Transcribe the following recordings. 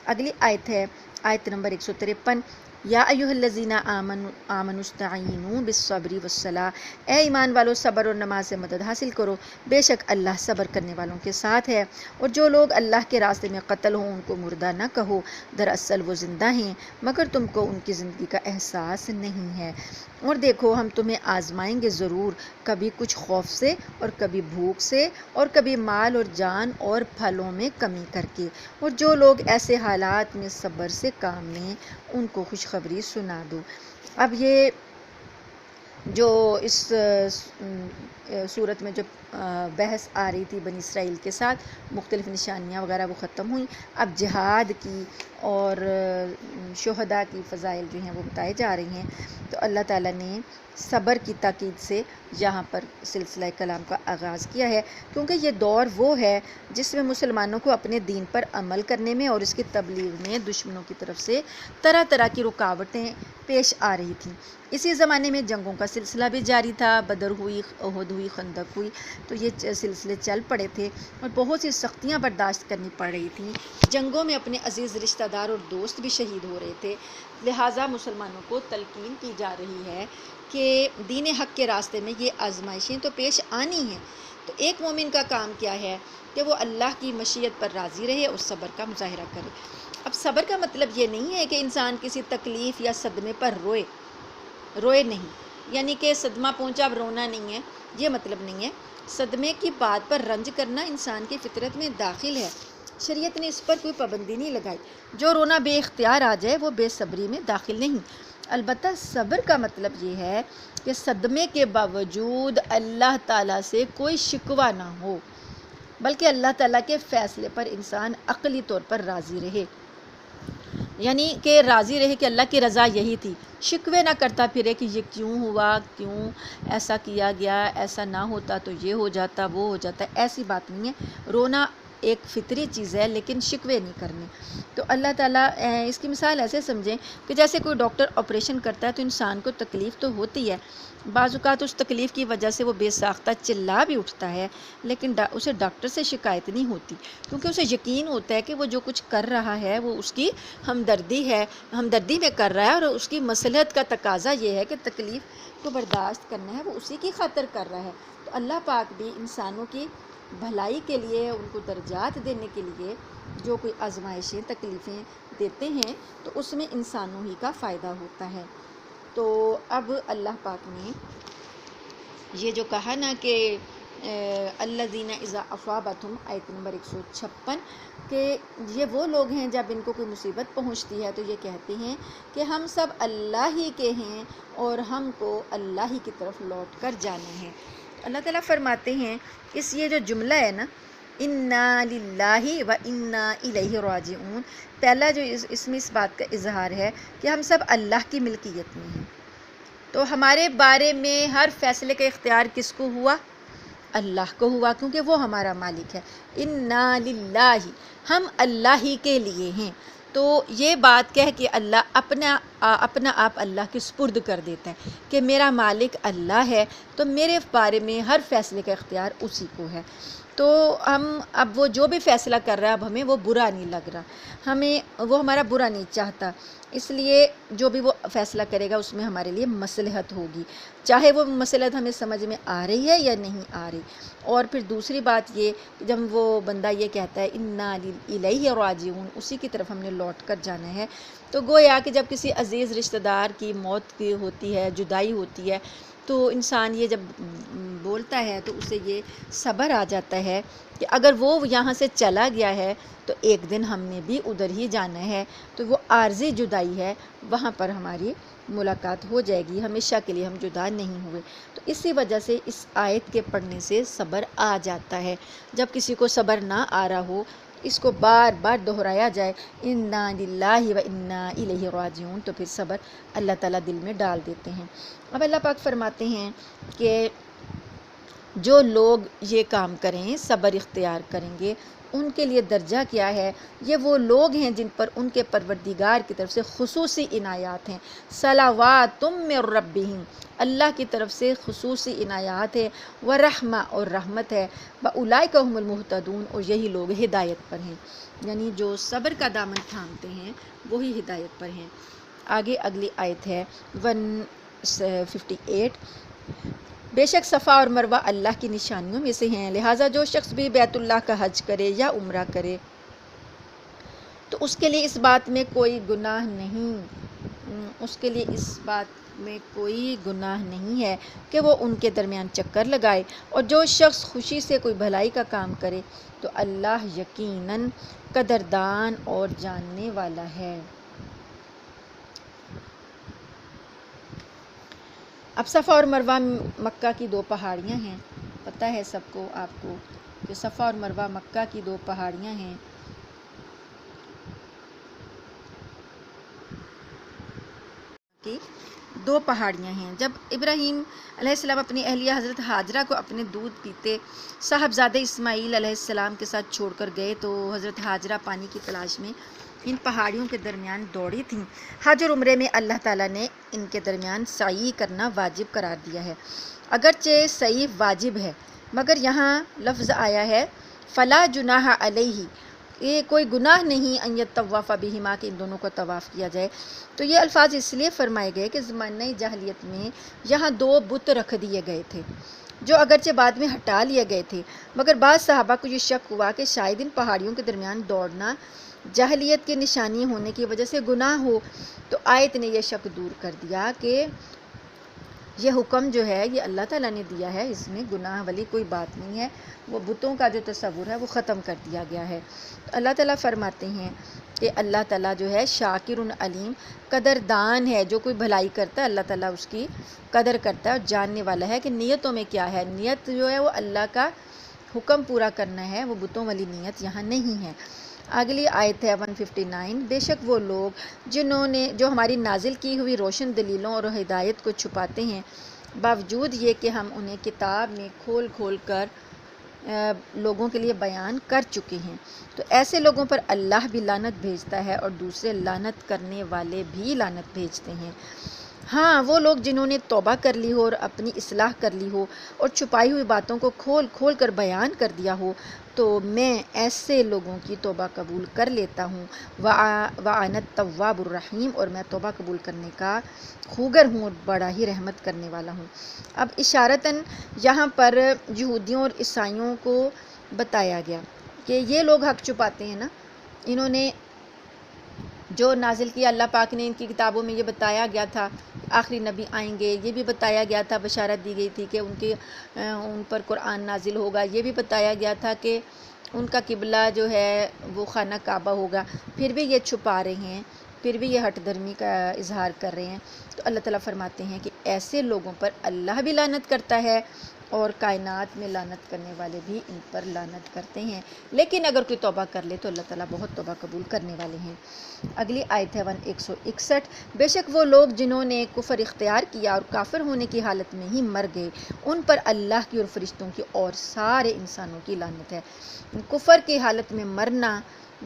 اگلی آیت ہے آیت نمبر 153، یا ایھا الذین آمنوا استعینوا بالصبر والصلاۃ، اے ایمان والو صبر اور نماز سے مدد حاصل کرو، بے شک اللہ صبر کرنے والوں کے ساتھ ہے۔ اور جو لوگ اللہ کے راستے میں قتل ہوں ان کو مردہ نہ کہو، دراصل وہ زندہ ہیں مگر تم کو ان کی زندگی کا احساس نہیں ہے۔ اور دیکھو ہم تمہیں آزمائیں گے ضرور، کبھی کچھ خوف سے اور کبھی بھوک سے اور کبھی مال اور جان اور پھلوں میں کمی کر کے، اور جو لوگ ایسے حالات میں صبر سے کام لیں ان کو خوشخبری سنا دو۔ اب یہ جو اس صورت میں جو بحث آ رہی تھی بنی اسرائیل کے ساتھ، مختلف نشانیاں وغیرہ وہ ختم ہوئیں، اب جہاد کی اور شہداء کی فضائل جو ہیں وہ بتائے جا رہی ہیں۔ تو اللہ تعالیٰ نے صبر کی تاکید سے یہاں پر سلسلہ کلام کا آغاز کیا ہے، کیونکہ یہ دور وہ ہے جس میں مسلمانوں کو اپنے دین پر عمل کرنے میں اور اس کی تبلیغ میں دشمنوں کی طرف سے طرح طرح کی رکاوٹیں پیش آ رہی تھیں۔ اسی زمانے میں جنگوں کا سلسلہ بھی جاری تھا، بدر ہوئی، احد ہوئی، خندق ہوئی، تو یہ سلسلے چل پڑے تھے اور بہت سی سختیاں برداشت کرنی پڑ رہی تھیں۔ جنگوں میں اپنے عزیز رشتہ دار اور دوست بھی شہید ہو رہے تھے، لہٰذا مسلمانوں کو تلقین کی جا رہی ہے کہ دین حق کے راستے میں یہ آزمائشیں تو پیش آنی ہیں، تو ایک مومن کا کام کیا ہے کہ وہ اللہ کی مشیت پر راضی رہے اور صبر کا مظاہرہ کرے۔ اب صبر کا مطلب یہ نہیں ہے کہ انسان کسی تکلیف یا صدمے پر روئے نہیں، یعنی کہ صدمہ پہنچا اب رونا نہیں ہے، یہ مطلب نہیں ہے۔ صدمے کی بات پر رنج کرنا انسان کی فطرت میں داخل ہے، شریعت نے اس پر کوئی پابندی نہیں لگائی۔ جو رونا بے اختیار آ جائے وہ بے صبری میں داخل نہیں۔ البتہ صبر کا مطلب یہ ہے کہ صدمے کے باوجود اللہ تعالیٰ سے کوئی شکوہ نہ ہو، بلکہ اللہ تعالیٰ کے فیصلے پر انسان عقلی طور پر راضی رہے، یعنی کہ راضی رہے کہ اللہ کی رضا یہی تھی، شکوے نہ کرتا پھرے کہ یہ کیوں ہوا، کیوں ایسا کیا گیا، ایسا نہ ہوتا تو یہ ہو جاتا، وہ ہو جاتا، ایسی بات نہیں ہے۔ رونا ایک فطری چیز ہے لیکن شکوے نہیں کرنے۔ تو اللہ تعالیٰ اس کی مثال ایسے سمجھیں کہ جیسے کوئی ڈاکٹر آپریشن کرتا ہے تو انسان کو تکلیف تو ہوتی ہے، بعض اوقات اس تکلیف کی وجہ سے وہ بے ساختہ چلا بھی اٹھتا ہے، لیکن اسے ڈاکٹر سے شکایت نہیں ہوتی، کیونکہ اسے یقین ہوتا ہے کہ وہ جو کچھ کر رہا ہے وہ اس کی ہمدردی میں کر رہا ہے، اور اس کی مصلحت کا تقاضا یہ ہے کہ تکلیف کو برداشت کرنا ہے، وہ اسی کی خاطر کر رہا ہے۔ تو اللہ پاک بھی انسانوں کی بھلائی کے لیے، ان کو درجات دینے کے لیے جو کوئی آزمائشیں تکلیفیں دیتے ہیں تو اس میں انسانوں ہی کا فائدہ ہوتا ہے۔ تو اب اللہ پاک نے یہ جو کہا نا کہ الذین اذا اصابتہم، آیت نمبر 156، کہ یہ وہ لوگ ہیں جب ان کو کوئی مصیبت پہنچتی ہے تو یہ کہتے ہیں کہ ہم سب اللہ ہی کے ہیں اور ہم کو اللہ ہی کی طرف لوٹ کر جانا ہے۔ اللہ تعالیٰ فرماتے ہیں یہ جو جملہ ہے نا، انا للہ و انا الیہ راجعون، پہلا جو اس میں اس بات کا اظہار ہے کہ ہم سب اللہ کی ملکیت میں ہیں، تو ہمارے بارے میں ہر فیصلے کا اختیار کس کو ہوا؟ اللہ کو ہوا، کیونکہ وہ ہمارا مالک ہے۔ انا للہ، ہم اللہ ہی کے لیے ہیں۔ تو یہ بات کہہ کہ اللہ اپنا آپ اللہ کے سپرد کر دیتا ہے کہ میرا مالک اللہ ہے، تو میرے بارے میں ہر فیصلے کا اختیار اسی کو ہے۔ تو ہم اب وہ جو بھی فیصلہ کر رہا ہے اب ہمیں وہ برا نہیں لگ رہا، وہ ہمارا برا نہیں چاہتا، اس لیے جو بھی وہ فیصلہ کرے گا اس میں ہمارے لیے مصلحت ہوگی، چاہے وہ مصلحت ہمیں سمجھ میں آ رہی ہے یا نہیں آ رہی۔ اور پھر دوسری بات یہ کہ جب وہ بندہ یہ کہتا ہے انا الیہ راجعون، اسی کی طرف ہم نے لوٹ کر جانا ہے، تو گویا کہ جب کسی عزیز رشتہ دار کی موت کی ہوتی ہے، جدائی ہوتی ہے، تو انسان یہ جب بولتا ہے تو اسے یہ صبر آ جاتا ہے کہ اگر وہ یہاں سے چلا گیا ہے تو ایک دن ہم نے بھی ادھر ہی جانا ہے، تو وہ عارضی جدائی ہے، وہاں پر ہماری ملاقات ہو جائے گی، ہمیشہ کے لیے ہم جدا نہیں ہوئے۔ تو اسی وجہ سے اس آیت کے پڑھنے سے صبر آ جاتا ہے۔ جب کسی کو صبر نہ آ رہا ہو، اس کو بار بار دہرایا جائے انا للہ و انا الیہ راجعون، تو پھر صبر اللہ تعالیٰ دل میں ڈال دیتے ہیں۔ اب اللہ پاک فرماتے ہیں کہ جو لوگ یہ کام کریں، صبر اختیار کریں گے، ان کے لیے درجہ کیا ہے، یہ وہ لوگ ہیں جن پر ان کے پروردگار کی طرف سے خصوصی عنایات ہیں، صلوات من ربہم، اللہ کی طرف سے خصوصی عنایات ہے، ورحمہ اور رحمت ہے، واولئک هم المہتدون اور یہی لوگ ہدایت پر ہیں، یعنی جو صبر کا دامن تھامتے ہیں وہی ہدایت پر ہیں۔ آگے اگلی آیت ہے 158، بے شک صفا اور مروہ اللہ کی نشانیوں میں سے ہیں، لہٰذا جو شخص بھی بیت اللہ کا حج کرے یا عمرہ کرے تو اس کے لیے اس بات میں کوئی گناہ نہیں ہے کہ وہ ان کے درمیان چکر لگائے، اور جو شخص خوشی سے کوئی بھلائی کا کام کرے تو اللہ یقیناً قدردان اور جاننے والا ہے۔ اب صفا اور مروہ مکہ کی دو پہاڑیاں ہیں، پتہ ہے سب کو آپ کو کہ صفا اور مروہ مکہ کی دو پہاڑیاں ہیں۔ جب ابراہیم علیہ السلام اپنی اہلیہ حضرت ہاجرہ کو اپنے دودھ پیتے صاحبزادے اسماعیل علیہ السلام کے ساتھ چھوڑ کر گئے تو حضرت ہاجرہ پانی کی تلاش میں ان پہاڑیوں کے درمیان دوڑی تھیں۔ حج اور عمرے میں اللہ تعالیٰ نے ان کے درمیان سعی کرنا واجب قرار دیا ہے، اگرچہ سعی واجب ہے مگر یہاں لفظ آیا ہے فلا جناح علیہ، یہ کوئی گناہ نہیں ان یطوف بہما کہ ان دونوں کو طواف کیا جائے۔ تو یہ الفاظ اس لیے فرمائے گئے کہ زمانہ جاہلیت میں یہاں دو بت رکھ دیے گئے تھے جو اگرچہ بعد میں ہٹا لیے گئے تھے، مگر بعض صحابہ کو یہ شک ہوا کہ شاید ان پہاڑیوں کے درمیان دوڑنا جاہلیت کی نشانی ہونے کی وجہ سے گناہ ہو، تو آیت نے یہ شک دور کر دیا کہ یہ حکم جو ہے یہ اللہ تعالیٰ نے دیا ہے، اس میں گناہ والی کوئی بات نہیں ہے، وہ بتوں کا جو تصور ہے وہ ختم کر دیا گیا ہے۔ اللہ تعالیٰ فرماتے ہیں کہ اللہ تعالیٰ جو ہے شاکر علیم، قدردان ہے، جو کوئی بھلائی کرتا ہے اللہ تعالیٰ اس کی قدر کرتا ہے اور جاننے والا ہے کہ نیتوں میں کیا ہے۔ نیت جو ہے وہ اللہ کا حکم پورا کرنا ہے، وہ بتوں والی نیت یہاں نہیں ہے۔ اگلی آیت ہے 159، بے شک وہ لوگ جو ہماری نازل کی ہوئی روشن دلیلوں اور ہدایت کو چھپاتے ہیں باوجود یہ کہ ہم انہیں کتاب میں کھول کھول کر لوگوں کے لیے بیان کر چکے ہیں، تو ایسے لوگوں پر اللہ بھی لعنت بھیجتا ہے اور دوسرے لعنت کرنے والے بھی لعنت بھیجتے ہیں۔ ہاں وہ لوگ جنہوں نے توبہ کر لی ہو اور اپنی اصلاح کر لی ہو اور چھپائی ہوئی باتوں کو کھول کھول کر بیان کر دیا ہو تو میں ایسے لوگوں کی توبہ قبول کر لیتا ہوں، وَأَنَا التَّوَّابُ الرَّحِيمُ، اور میں توبہ قبول کرنے کا خوگر ہوں اور بڑا ہی رحمت کرنے والا ہوں۔ اب اشارتاً یہاں پر یہودیوں اور عیسائیوں کو بتایا گیا کہ یہ لوگ حق چھپاتے ہیں نا، انہوں نے جو نازل کیا اللہ پاک نے ان کی کتابوں میں یہ بتایا گیا تھا آخری نبی آئیں گے، یہ بھی بتایا گیا تھا، بشارت دی گئی تھی کہ ان پر قرآن نازل ہوگا، یہ بھی بتایا گیا تھا کہ ان کا قبلہ جو ہے وہ خانہ کعبہ ہوگا، پھر بھی یہ چھپا رہے ہیں، پھر بھی یہ ہٹ دھرمی کا اظہار کر رہے ہیں۔ تو اللہ تعالیٰ فرماتے ہیں کہ ایسے لوگوں پر اللہ بھی لعنت کرتا ہے اور کائنات میں لعنت کرنے والے بھی ان پر لعنت کرتے ہیں، لیکن اگر کوئی توبہ کر لے تو اللہ تعالیٰ بہت توبہ قبول کرنے والے ہیں۔ اگلی آیت ہے 161، بے شک وہ لوگ جنہوں نے کفر اختیار کیا اور کافر ہونے کی حالت میں ہی مر گئے ان پر اللہ کی اور فرشتوں کی اور سارے انسانوں کی لعنت ہے۔ کفر کی حالت میں مرنا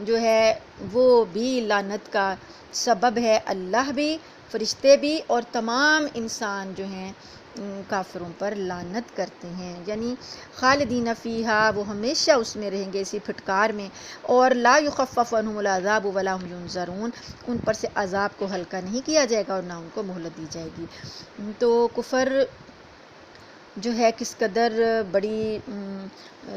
جو ہے وہ بھی لعنت کا سبب ہے، اللہ بھی، فرشتے بھی اور تمام انسان جو ہیں کافروں پر لعنت کرتے ہیں، یعنی خالدین فیہا، وہ ہمیشہ اس میں رہیں گے اسی پھٹکار میں، اور لا یخفف عنہم العذاب ولا هم ینظرون، ان پر سے عذاب کو ہلکا نہیں کیا جائے گا اور نہ ان کو مہلت دی جائے گی۔ تو کفر جو ہے کس قدر بڑی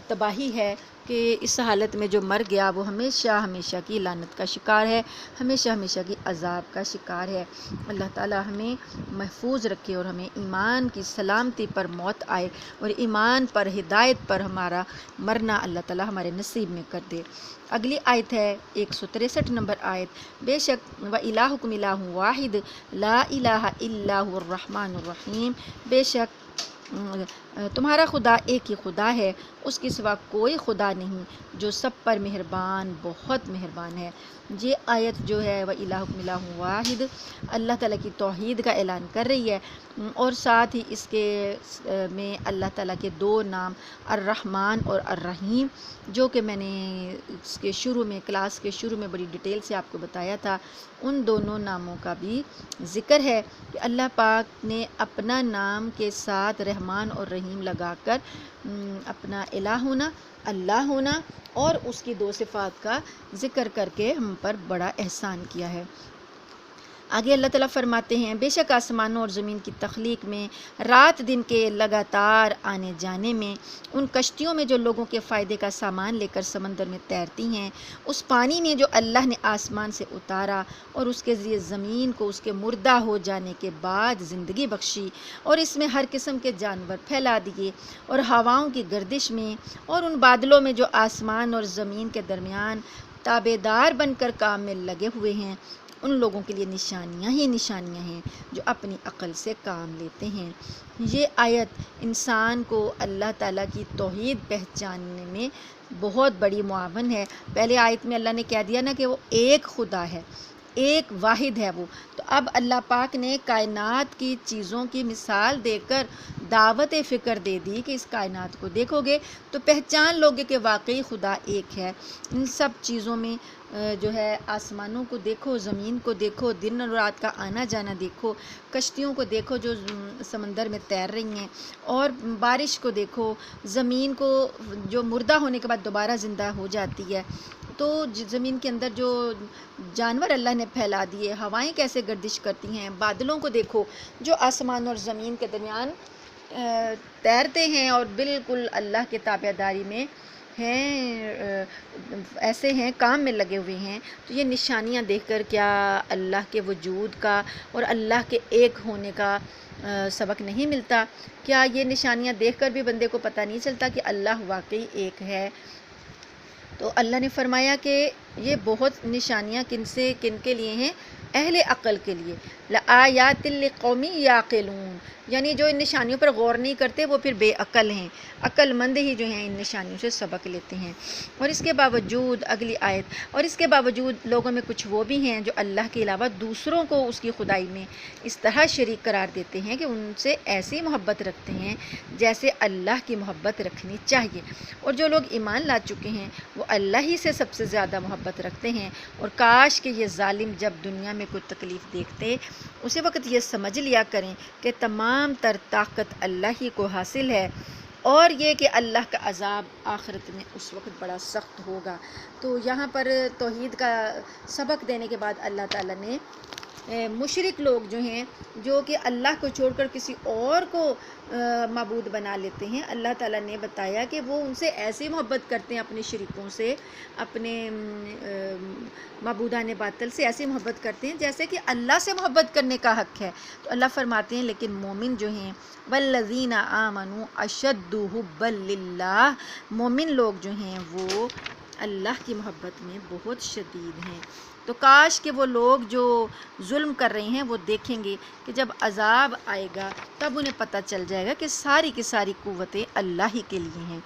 تباہی ہے کہ اس حالت میں جو مر گیا وہ ہمیشہ ہمیشہ کی لعنت کا شکار ہے، ہمیشہ ہمیشہ کی عذاب کا شکار ہے۔ اللہ تعالی ہمیں محفوظ رکھے اور ہمیں ایمان کی سلامتی پر موت آئے اور ایمان پر ہدایت پر ہمارا مرنا اللہ تعالی ہمارے نصیب میں کر دے۔ اگلی آیت ہے 163 نمبر آیت، بے شک وَإِلَٰهُكُمْ إِلَٰهٌ وَاحِدٌ لَا إِلَٰهَ إِلَّا هُوَ الرَّحْمَٰنُ الرَّحِيمُ، بے شک تمہارا خدا ایک ہی خدا ہے، اس کے سوا کوئی خدا نہیں، جو سب پر مہربان، بہت مہربان ہے۔ یہ آیت جو ہے وہ الہکم الہ واحد، اللہ تعالیٰ کی توحید کا اعلان کر رہی ہے، اور ساتھ ہی اس کے میں اللہ تعالیٰ کے دو نام الرحمن اور الرحیم، جو کہ میں نے اس کے شروع میں، کلاس کے شروع میں بڑی ڈیٹیل سے آپ کو بتایا تھا، ان دونوں ناموں کا بھی ذکر ہے کہ اللہ پاک نے اپنا نام کے ساتھ رحمان اور رحیم لگا کر اپنا الہ ہونا، اللہ ہونا، اور اس کی دو صفات کا ذکر کر کے ہم پر بڑا احسان کیا ہے۔ آگے اللہ تعالیٰ فرماتے ہیں، بے شک آسمانوں اور زمین کی تخلیق میں، رات دن کے لگاتار آنے جانے میں، ان کشتیوں میں جو لوگوں کے فائدے کا سامان لے کر سمندر میں تیرتی ہیں، اس پانی میں جو اللہ نے آسمان سے اتارا اور اس کے ذریعے زمین کو اس کے مردہ ہو جانے کے بعد زندگی بخشی، اور اس میں ہر قسم کے جانور پھیلا دیے، اور ہواؤں کی گردش میں، اور ان بادلوں میں جو آسمان اور زمین کے درمیان تابع دار بن کر کام میں لگے ہوئے ہیں، ان لوگوں کے لیے نشانیاں ہی نشانیاں ہیں جو اپنی عقل سے کام لیتے ہیں۔ یہ آیت انسان کو اللہ تعالیٰ کی توحید پہچاننے میں بہت بڑی معاون ہے۔ پہلے آیت میں اللہ نے کہہ دیا نا کہ وہ ایک خدا ہے، ایک واحد ہے وہ، تو اب اللہ پاک نے کائنات کی چیزوں کی مثال دے کر دعوت فکر دے دی کہ اس کائنات کو دیکھو گے تو پہچان لوگے کہ واقعی خدا ایک ہے۔ ان سب چیزوں میں جو ہے آسمانوں کو دیکھو، زمین کو دیکھو، دن اور رات کا آنا جانا دیکھو، کشتیوں کو دیکھو جو سمندر میں تیر رہی ہیں، اور بارش کو دیکھو، زمین کو جو مردہ ہونے کے بعد دوبارہ زندہ ہو جاتی ہے، تو زمین کے اندر جو جانور اللہ نے پھیلا دیے، ہوائیں کیسے گردش کرتی ہیں، بادلوں کو دیکھو جو آسمان اور زمین کے درمیان تیرتے ہیں اور بالکل اللہ کے تابع داری میں ہیں، ایسے ہیں، کام میں لگے ہوئے ہیں۔ تو یہ نشانیاں دیکھ کر کیا اللہ کے وجود کا اور اللہ کے ایک ہونے کا سبق نہیں ملتا؟ کیا یہ نشانیاں دیکھ کر بھی بندے کو پتہ نہیں چلتا کہ اللہ واقعی ایک ہے؟ تو اللہ نے فرمایا کہ یہ بہت نشانیاں کن کے لیے ہیں؟ اہل عقل کے لیے۔ لآیات لقوم یعقلون، یعنی جو ان نشانیوں پر غور نہیں کرتے وہ پھر بے عقل ہیں، عقل مند ہی جو ہیں ان نشانیوں سے سبق لیتے ہیں۔ اور اس کے باوجود اگلی آیت، اور اس کے باوجود لوگوں میں کچھ وہ بھی ہیں جو اللہ کے علاوہ دوسروں کو اس کی خدائی میں اس طرح شریک قرار دیتے ہیں کہ ان سے ایسی محبت رکھتے ہیں جیسے اللہ کی محبت رکھنی چاہیے۔ اور جو لوگ ایمان لا چکے ہیں وہ اللہ ہی سے سب سے زیادہ محبت رکھتے ہیں، اور کاش کہ یہ ظالم جب دنیا میں کوئی تکلیف دیکھتے اسی وقت یہ سمجھ لیا کریں کہ تمام تر طاقت اللہ ہی کو حاصل ہے، اور یہ کہ اللہ کا عذاب آخرت میں اس وقت بڑا سخت ہوگا۔ تو یہاں پر توحید کا سبق دینے کے بعد اللہ تعالیٰ نے مشرک لوگ جو ہیں، جو کہ اللہ کو چھوڑ کر کسی اور کو معبود بنا لیتے ہیں، اللہ تعالیٰ نے بتایا کہ وہ ان سے ایسی محبت کرتے ہیں، اپنے شریکوں سے، اپنے معبودان باطل سے ایسی محبت کرتے ہیں جیسے کہ اللہ سے محبت کرنے کا حق ہے۔ تو اللہ فرماتے ہیں لیکن مومن جو ہیں، والذین آمنوا اشد حبا للہ، مومن لوگ جو ہیں وہ اللہ کی محبت میں بہت شدید ہیں۔ تو کاش کہ وہ لوگ جو ظلم کر رہے ہیں وہ دیکھیں گے کہ جب عذاب آئے گا تب انہیں پتہ چل جائے گا کہ ساری کی ساری قوتیں اللہ ہی کے لیے ہیں۔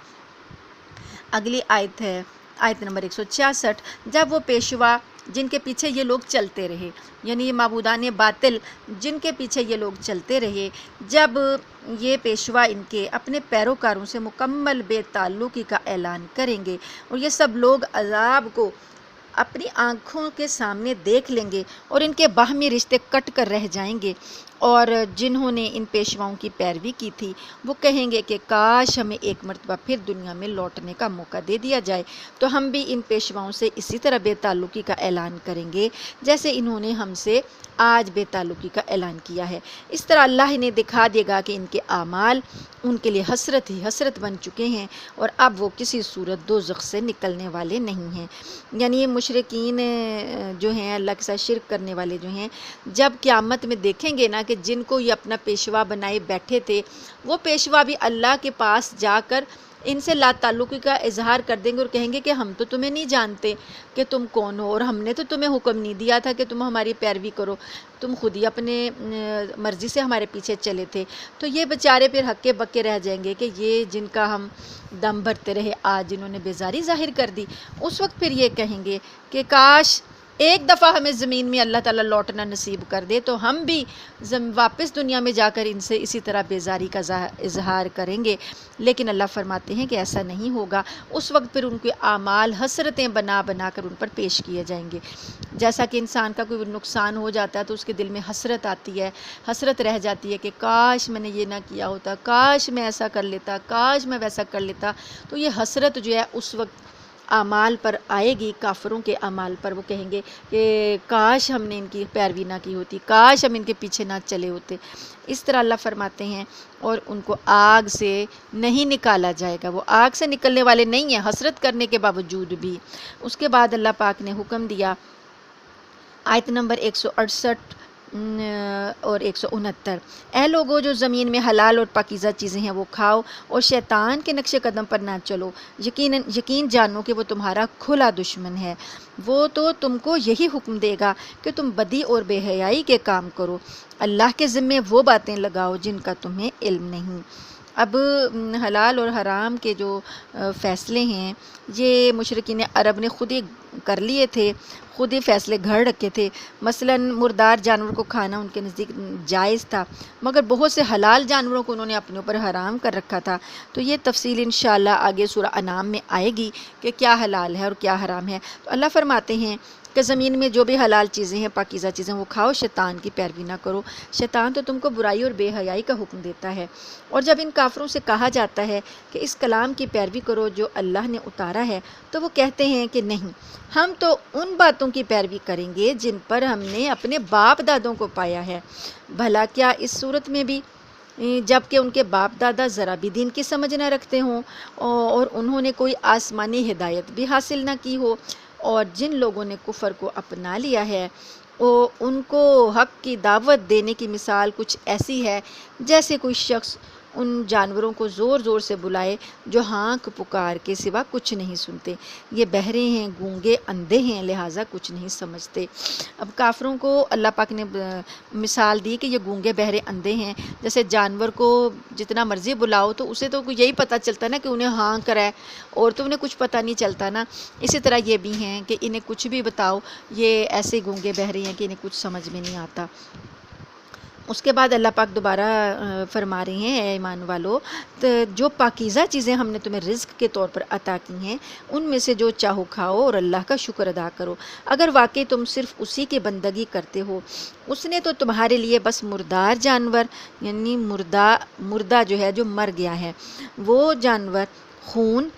اگلی آیت ہے آیت نمبر 166، جب وہ پیشوا جن کے پیچھے یہ لوگ چلتے رہے، یعنی یہ معبودان باطل جن کے پیچھے یہ لوگ چلتے رہے، جب یہ پیشوا ان کے اپنے پیروکاروں سے مکمل بے تعلقی کا اعلان کریں گے، اور یہ سب لوگ عذاب کو اپنی آنکھوں کے سامنے دیکھ لیں گے، اور ان کے باہمی رشتے کٹ کر رہ جائیں گے، اور جنہوں نے ان پیشواؤں کی پیروی کی تھی وہ کہیں گے کہ کاش ہمیں ایک مرتبہ پھر دنیا میں لوٹنے کا موقع دے دیا جائے تو ہم بھی ان پیشواؤں سے اسی طرح بے تعلقی کا اعلان کریں گے جیسے انہوں نے ہم سے آج بے تعلقی کا اعلان کیا ہے۔ اس طرح اللہ نے دکھا دے گا کہ ان کے اعمال ان کے لیے حسرت ہی حسرت بن چکے ہیں، اور اب وہ کسی صورت دوزخ سے نکلنے والے نہیں ہیں۔ یعنی یہ مشرکین جو ہیں، اللہ کے ساتھ شرک کرنے والے جو ہیں، جب قیامت میں دیکھیں گے نا کہ جن کو یہ اپنا پیشوا بنائے بیٹھے تھے وہ پیشوا بھی اللہ کے پاس جا کر ان سے لا تعلقی کا اظہار کر دیں گے اور کہیں گے کہ ہم تو تمہیں نہیں جانتے کہ تم کون ہو، اور ہم نے تو تمہیں حکم نہیں دیا تھا کہ تم ہماری پیروی کرو، تم خود ہی اپنے مرضی سے ہمارے پیچھے چلے تھے۔ تو یہ بیچارے پھر ہکے بکے رہ جائیں گے کہ یہ جن کا ہم دم بھرتے رہے آج انہوں نے بیزاری ظاہر کر دی۔ اس وقت پھر یہ کہیں گے کہ کاش ایک دفعہ ہمیں زمین میں اللہ تعالیٰ لوٹنا نصیب کر دے تو ہم بھی واپس دنیا میں جا کر ان سے اسی طرح بیزاری کا اظہار کریں گے، لیکن اللہ فرماتے ہیں کہ ایسا نہیں ہوگا۔ اس وقت پھر ان کے اعمال حسرتیں بنا بنا کر ان پر پیش کیے جائیں گے۔ جیسا کہ انسان کا کوئی نقصان ہو جاتا ہے تو اس کے دل میں حسرت آتی ہے، حسرت رہ جاتی ہے کہ کاش میں نے یہ نہ کیا ہوتا، کاش میں ایسا کر لیتا، کاش میں ویسا کر لیتا۔ تو یہ حسرت جو ہے اس وقت اعمال پر آئے گی، کافروں کے اعمال پر۔ وہ کہیں گے کہ کاش ہم نے ان کی پیروی نہ کی ہوتی، کاش ہم ان کے پیچھے نہ چلے ہوتے۔ اس طرح اللہ فرماتے ہیں، اور ان کو آگ سے نہیں نکالا جائے گا، وہ آگ سے نکلنے والے نہیں ہیں حسرت کرنے کے باوجود بھی۔ اس کے بعد اللہ پاک نے حکم دیا، آیت نمبر 168 اور 169، اے لوگو جو زمین میں حلال اور پاکیزہ چیزیں ہیں وہ کھاؤ اور شیطان کے نقش قدم پر نہ چلو، یقین جانو کہ وہ تمہارا کھلا دشمن ہے، وہ تو تم کو یہی حکم دے گا کہ تم بدی اور بے حیائی کے کام کرو، اللہ کے ذمے وہ باتیں لگاؤ جن کا تمہیں علم نہیں۔ اب حلال اور حرام کے جو فیصلے ہیں یہ مشرکین عرب نے خود ہی کر لیے تھے، خود ہی فیصلے گھڑ رکھے تھے۔ مثلا مردار جانور کو کھانا ان کے نزدیک جائز تھا، مگر بہت سے حلال جانوروں کو انہوں نے اپنے اوپر حرام کر رکھا تھا۔ تو یہ تفصیل انشاءاللہ آگے سورہ انعام میں آئے گی کہ کیا حلال ہے اور کیا حرام ہے۔ تو اللہ فرماتے ہیں کہ زمین میں جو بھی حلال چیزیں ہیں، پاکیزہ چیزیں، وہ کھاؤ، شیطان کی پیروی نہ کرو۔ شیطان تو تم کو برائی اور بے حیائی کا حکم دیتا ہے۔ اور جب ان کافروں سے کہا جاتا ہے کہ اس کلام کی پیروی کرو جو اللہ نے اتارا ہے، تو وہ کہتے ہیں کہ نہیں، ہم تو ان باتوں کی پیروی کریں گے جن پر ہم نے اپنے باپ دادوں کو پایا ہے۔ بھلا کیا اس صورت میں بھی جب کہ ان کے باپ دادا ذرا بھی دین کی سمجھ نہ رکھتے ہوں اور انہوں نے کوئی آسمانی ہدایت بھی حاصل نہ کی ہو، اور جن لوگوں نے کفر کو اپنا لیا ہے ان کو حق کی دعوت دینے کی مثال کچھ ایسی ہے جیسے کوئی شخص ان جانوروں کو زور زور سے بلائے جو ہانک پکار کے سوا کچھ نہیں سنتے۔ یہ بہرے ہیں، گونگے، اندھے ہیں، لہٰذا کچھ نہیں سمجھتے۔ اب کافروں کو اللہ پاک نے مثال دی کہ یہ گونگے، بہرے، اندھے ہیں۔ جیسے جانور کو جتنا مرضی بلاؤ تو اسے تو یہی پتہ چلتا نا کہ انہیں ہانک رہا ہے، اور تو انہیں کچھ پتہ نہیں چلتا نا۔ اسی طرح یہ بھی ہیں کہ انہیں کچھ بھی بتاؤ یہ ایسے گونگے بہرے ہیں کہ انہیں کچھ سمجھ میں نہیں آتا۔ اس کے بعد اللہ پاک دوبارہ فرما رہے ہیں، اے ایمان والو، جو پاکیزہ چیزیں ہم نے تمہیں رزق کے طور پر عطا کی ہیں ان میں سے جو چاہو کھاؤ اور اللہ کا شکر ادا کرو، اگر واقعی تم صرف اسی کی بندگی کرتے ہو۔ اس نے تو تمہارے لیے بس مردار جانور، یعنی مردہ جو ہے، جو مر گیا ہے، وہ جانور، خون،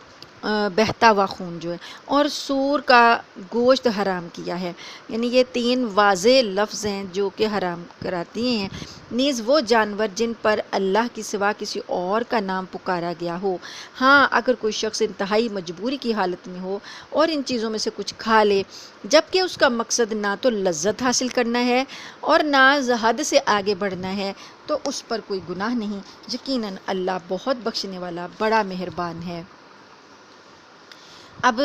بہتا ہوا خون جو ہے، اور سور کا گوشت حرام کیا ہے، یعنی یہ 3 واضح لفظ ہیں جو کہ حرام کراتی ہیں۔ نیز وہ جانور جن پر اللہ کی سوا کسی اور کا نام پکارا گیا ہو، ہاں اگر کوئی شخص انتہائی مجبوری کی حالت میں ہو اور ان چیزوں میں سے کچھ کھا لے، جبکہ اس کا مقصد نہ تو لذت حاصل کرنا ہے اور نہ حد سے آگے بڑھنا ہے، تو اس پر کوئی گناہ نہیں، یقیناً اللہ بہت بخشنے والا، بڑا مہربان ہے۔ اب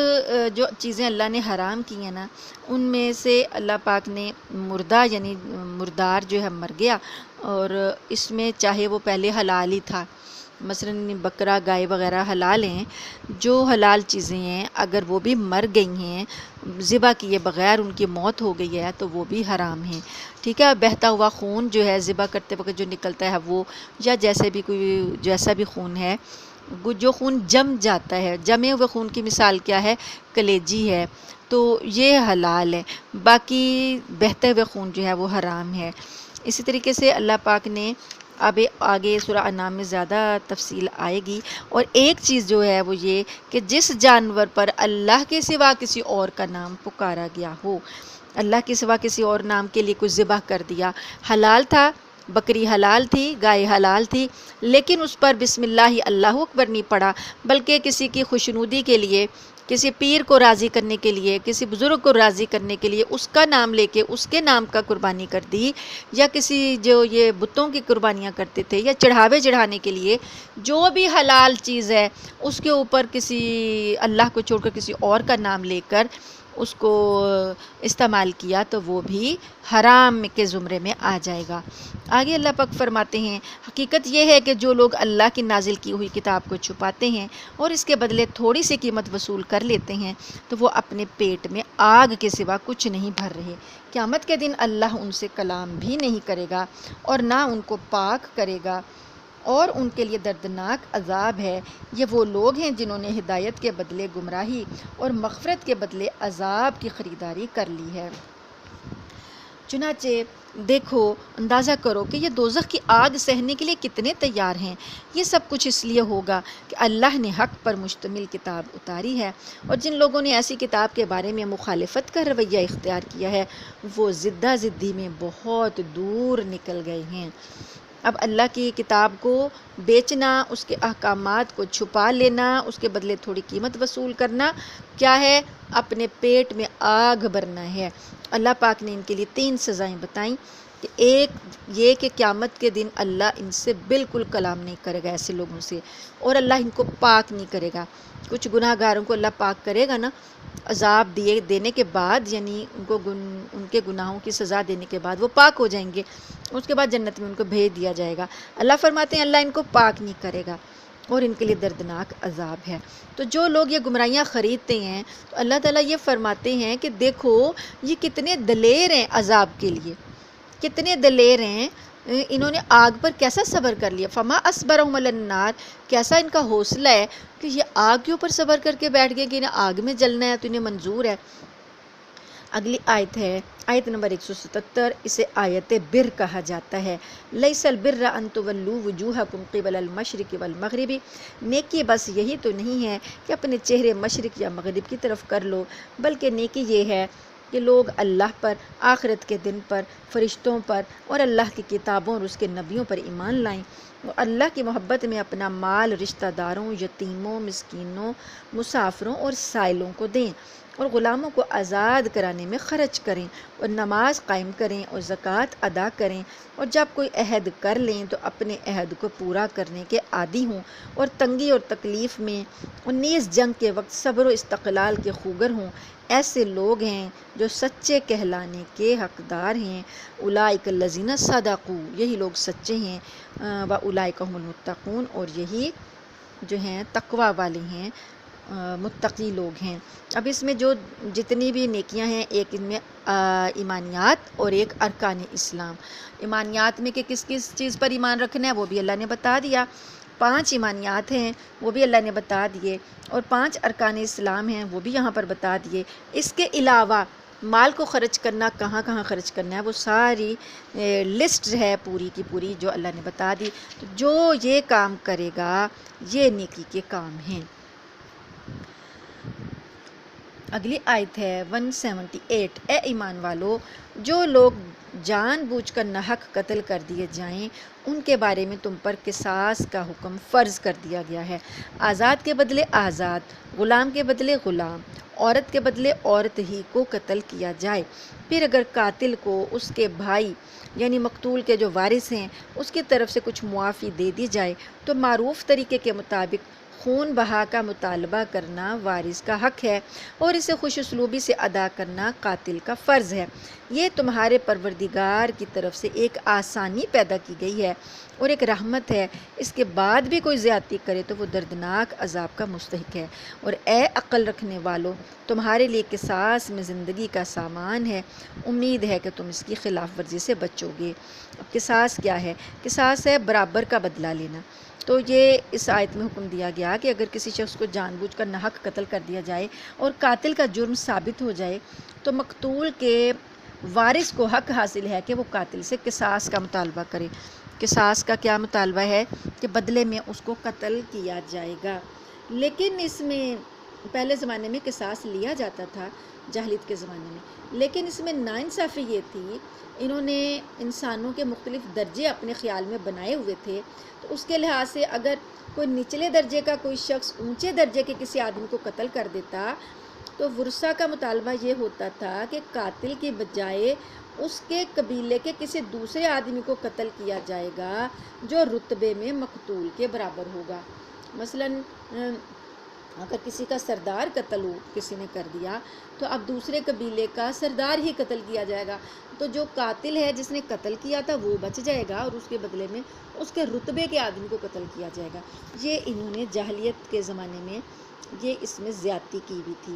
جو چیزیں اللہ نے حرام کی ہیں نا، ان میں سے اللہ پاک نے مردہ، یعنی مردار جو ہے، مر گیا، اور اس میں چاہے وہ پہلے حلال ہی تھا، مثلاً بکرا، گائے وغیرہ حلال ہیں، جو حلال چیزیں ہیں اگر وہ بھی مر گئی ہیں، ذبح کیے بغیر ان کی موت ہو گئی ہے، تو وہ بھی حرام ہیں، ٹھیک ہے۔ بہتا ہوا خون جو ہے، ذبح کرتے وقت جو نکلتا ہے وہ، یا جیسا بھی خون ہے، جو خون جم جاتا ہے، جمے ہوئے خون کی مثال کیا ہے؟ کلیجی ہے، تو یہ حلال ہے، باقی بہتے ہوئے خون جو ہے وہ حرام ہے۔ اسی طریقے سے اللہ پاک نے اب آگے سورہ انعام میں زیادہ تفصیل آئے گی، اور ایک چیز جو ہے وہ یہ کہ جس جانور پر اللہ کے سوا کسی اور کا نام پکارا گیا ہو، اللہ کے سوا کسی اور نام کے لیے کوئی ذبح کر دیا، حلال تھا، بکری حلال تھی، گائے حلال تھی، لیکن اس پر بسم اللہ اللہ اکبر نہیں پڑا، بلکہ کسی کی خوشنودی کے لیے کسی پیر کو راضی کرنے کے لیے، کسی بزرگ کو راضی کرنے کے لیے اس کا نام لے کے اس کے نام کا قربانی کر دی، یا کسی جو یہ بتوں کی قربانیاں کرتے تھے یا چڑھاوے چڑھانے کے لیے جو بھی حلال چیز ہے اس کے اوپر کسی اللہ کو چھوڑ کر کسی اور کا نام لے کر اس کو استعمال کیا تو وہ بھی حرام کے زمرے میں آ جائے گا۔ آگے اللہ پاک فرماتے ہیں حقیقت یہ ہے کہ جو لوگ اللہ کی نازل کی ہوئی کتاب کو چھپاتے ہیں اور اس کے بدلے تھوڑی سی قیمت وصول کر لیتے ہیں تو وہ اپنے پیٹ میں آگ کے سوا کچھ نہیں بھر رہے۔ قیامت کے دن اللہ ان سے کلام بھی نہیں کرے گا اور نہ ان کو پاک کرے گا، اور ان کے لیے دردناک عذاب ہے۔ یہ وہ لوگ ہیں جنہوں نے ہدایت کے بدلے گمراہی اور مغفرت کے بدلے عذاب کی خریداری کر لی ہے۔ چنانچہ دیکھو، اندازہ کرو کہ یہ دوزخ کی آگ سہنے کے لیے کتنے تیار ہیں۔ یہ سب کچھ اس لیے ہوگا کہ اللہ نے حق پر مشتمل کتاب اتاری ہے، اور جن لوگوں نے ایسی کتاب کے بارے میں مخالفت کا رویہ اختیار کیا ہے وہ زدہ زدی میں بہت دور نکل گئے ہیں۔ اب اللہ کی کتاب کو بیچنا، اس کے احکامات کو چھپا لینا، اس کے بدلے تھوڑی قیمت وصول کرنا کیا ہے؟ اپنے پیٹ میں آگ بھرنا ہے۔ اللہ پاک نے ان کے لیے 3 سزائیں بتائیں کہ ایک یہ کہ قیامت کے دن اللہ ان سے بالکل کلام نہیں کرے گا، ایسے لوگوں سے، اور اللہ ان کو پاک نہیں کرے گا۔ کچھ گناہ گاروں کو اللہ پاک کرے گا نا عذاب دینے کے بعد، یعنی ان کے گناہوں کی سزا دینے کے بعد وہ پاک ہو جائیں گے، اس کے بعد جنت میں ان کو بھیج دیا جائے گا۔ اللہ فرماتے ہیں اللہ ان کو پاک نہیں کرے گا اور ان کے لیے دردناک عذاب ہے۔ تو جو لوگ یہ گمراہیاں خریدتے ہیں تو اللہ تعالیٰ یہ فرماتے ہیں کہ دیکھو یہ کتنے دلیر ہیں عذاب کے لیے، کتنے دلیر ہیں، انہوں نے آگ پر کیسا صبر کر لیا۔ فما اصبرهم علی النار، کیسا ان کا حوصلہ ہے کہ یہ آگ کے اوپر صبر کر کے بیٹھ گئے کہ انہیں آگ میں جلنا ہے تو انہیں منظور ہے۔ اگلی آیت ہے آیت نمبر 177، اسے آیت بر کہا جاتا ہے۔ لیس البر ان تولوا وجوہکم قبل المشرق والمغرب، نیکی بس یہی تو نہیں ہے کہ اپنے چہرے مشرق یا مغرب کی طرف کر لو، بلکہ نیکی یہ ہے کہ لوگ اللہ پر، آخرت کے دن پر، فرشتوں پر اور اللہ کی کتابوں اور اس کے نبیوں پر ایمان لائیں، اور اللہ کی محبت میں اپنا مال رشتہ داروں، یتیموں، مسکینوں، مسافروں اور سائلوں کو دیں، اور غلاموں کو آزاد کرانے میں خرچ کریں، اور نماز قائم کریں اور زکوٰۃ ادا کریں، اور جب کوئی عہد کر لیں تو اپنے عہد کو پورا کرنے کے عادی ہوں، اور تنگی اور تکلیف میں اور نیز جنگ کے وقت صبر و استقلال کے خوگر ہوں۔ ایسے لوگ ہیں جو سچے کہلانے کے حقدار ہیں۔ اولئک الذین صدقوا، یہی لوگ سچے ہیں، واولئک هم المتقون، اور یہی جو ہیں تقوی والے ہیں، متقی لوگ ہیں۔ اب اس میں جو جتنی بھی نیکیاں ہیں، ایک ان میں ایمانیات اور ایک ارکان اسلام۔ ایمانیات میں کہ کس کس چیز پر ایمان رکھنا ہے وہ بھی اللہ نے بتا دیا، 5 ایمانیات ہیں وہ بھی اللہ نے بتا دیے، اور 5 ارکان اسلام ہیں وہ بھی یہاں پر بتا دیے۔ اس کے علاوہ مال کو خرچ کرنا، کہاں کہاں خرچ کرنا ہے، وہ ساری لسٹ ہے پوری کی پوری جو اللہ نے بتا دی۔ تو جو یہ کام کرے گا یہ نیکی کے کام ہیں۔ اگلی آیت ہے 178، اے ایمان والو، جو لوگ جان بوجھ کر ناحق قتل کر دیے جائیں ان کے بارے میں تم پر قصاص کا حکم فرض کر دیا گیا ہے۔ آزاد کے بدلے آزاد، غلام کے بدلے غلام، عورت کے بدلے عورت ہی کو قتل کیا جائے۔ پھر اگر قاتل کو اس کے بھائی یعنی مقتول کے جو وارث ہیں اس کی طرف سے کچھ معافی دے دی جائے تو معروف طریقے کے مطابق خون بہا کا مطالبہ کرنا وارث کا حق ہے، اور اسے خوش اسلوبی سے ادا کرنا قاتل کا فرض ہے۔ یہ تمہارے پروردگار کی طرف سے ایک آسانی پیدا کی گئی ہے اور ایک رحمت ہے، اس کے بعد بھی کوئی زیادتی کرے تو وہ دردناک عذاب کا مستحق ہے۔ اور اے عقل رکھنے والو، تمہارے لیے قصاص میں زندگی کا سامان ہے، امید ہے کہ تم اس کی خلاف ورزی سے بچو گے۔ اب قصاص کیا ہے؟ قصاص ہے برابر کا بدلہ لینا۔ تو یہ اس آیت میں حکم دیا گیا کہ اگر کسی شخص کو جان بوجھ کر ناحق قتل کر دیا جائے اور قاتل کا جرم ثابت ہو جائے تو مقتول کے وارث کو حق حاصل ہے کہ وہ قاتل سے قصاص کا مطالبہ کرے۔ قصاص کا کیا مطالبہ ہے؟ کہ بدلے میں اس کو قتل کیا جائے گا۔ لیکن اس میں پہلے زمانے میں قصاص لیا جاتا تھا جاہلیت کے زمانے میں، لیکن اس میں ناانصافی یہ تھی، انہوں نے انسانوں کے مختلف درجے اپنے خیال میں بنائے ہوئے تھے، تو اس کے لحاظ سے اگر کوئی نچلے درجے کا کوئی شخص اونچے درجے کے کسی آدمی کو قتل کر دیتا تو ورثہ کا مطالبہ یہ ہوتا تھا کہ قاتل کی بجائے اس کے قبیلے کے کسی دوسرے آدمی کو قتل کیا جائے گا جو رتبے میں مقتول کے برابر ہوگا۔ مثلاً اگر کسی کا سردار قتل ہو، کسی نے کر دیا، تو اب دوسرے قبیلے کا سردار ہی قتل کیا جائے گا، تو جو قاتل ہے جس نے قتل کیا تھا وہ بچ جائے گا اور اس کے بدلے میں اس کے رتبے کے آدمی کو قتل کیا جائے گا۔ یہ انہوں نے جاہلیت کے زمانے میں یہ اس میں زیادتی کی ہوئی تھی۔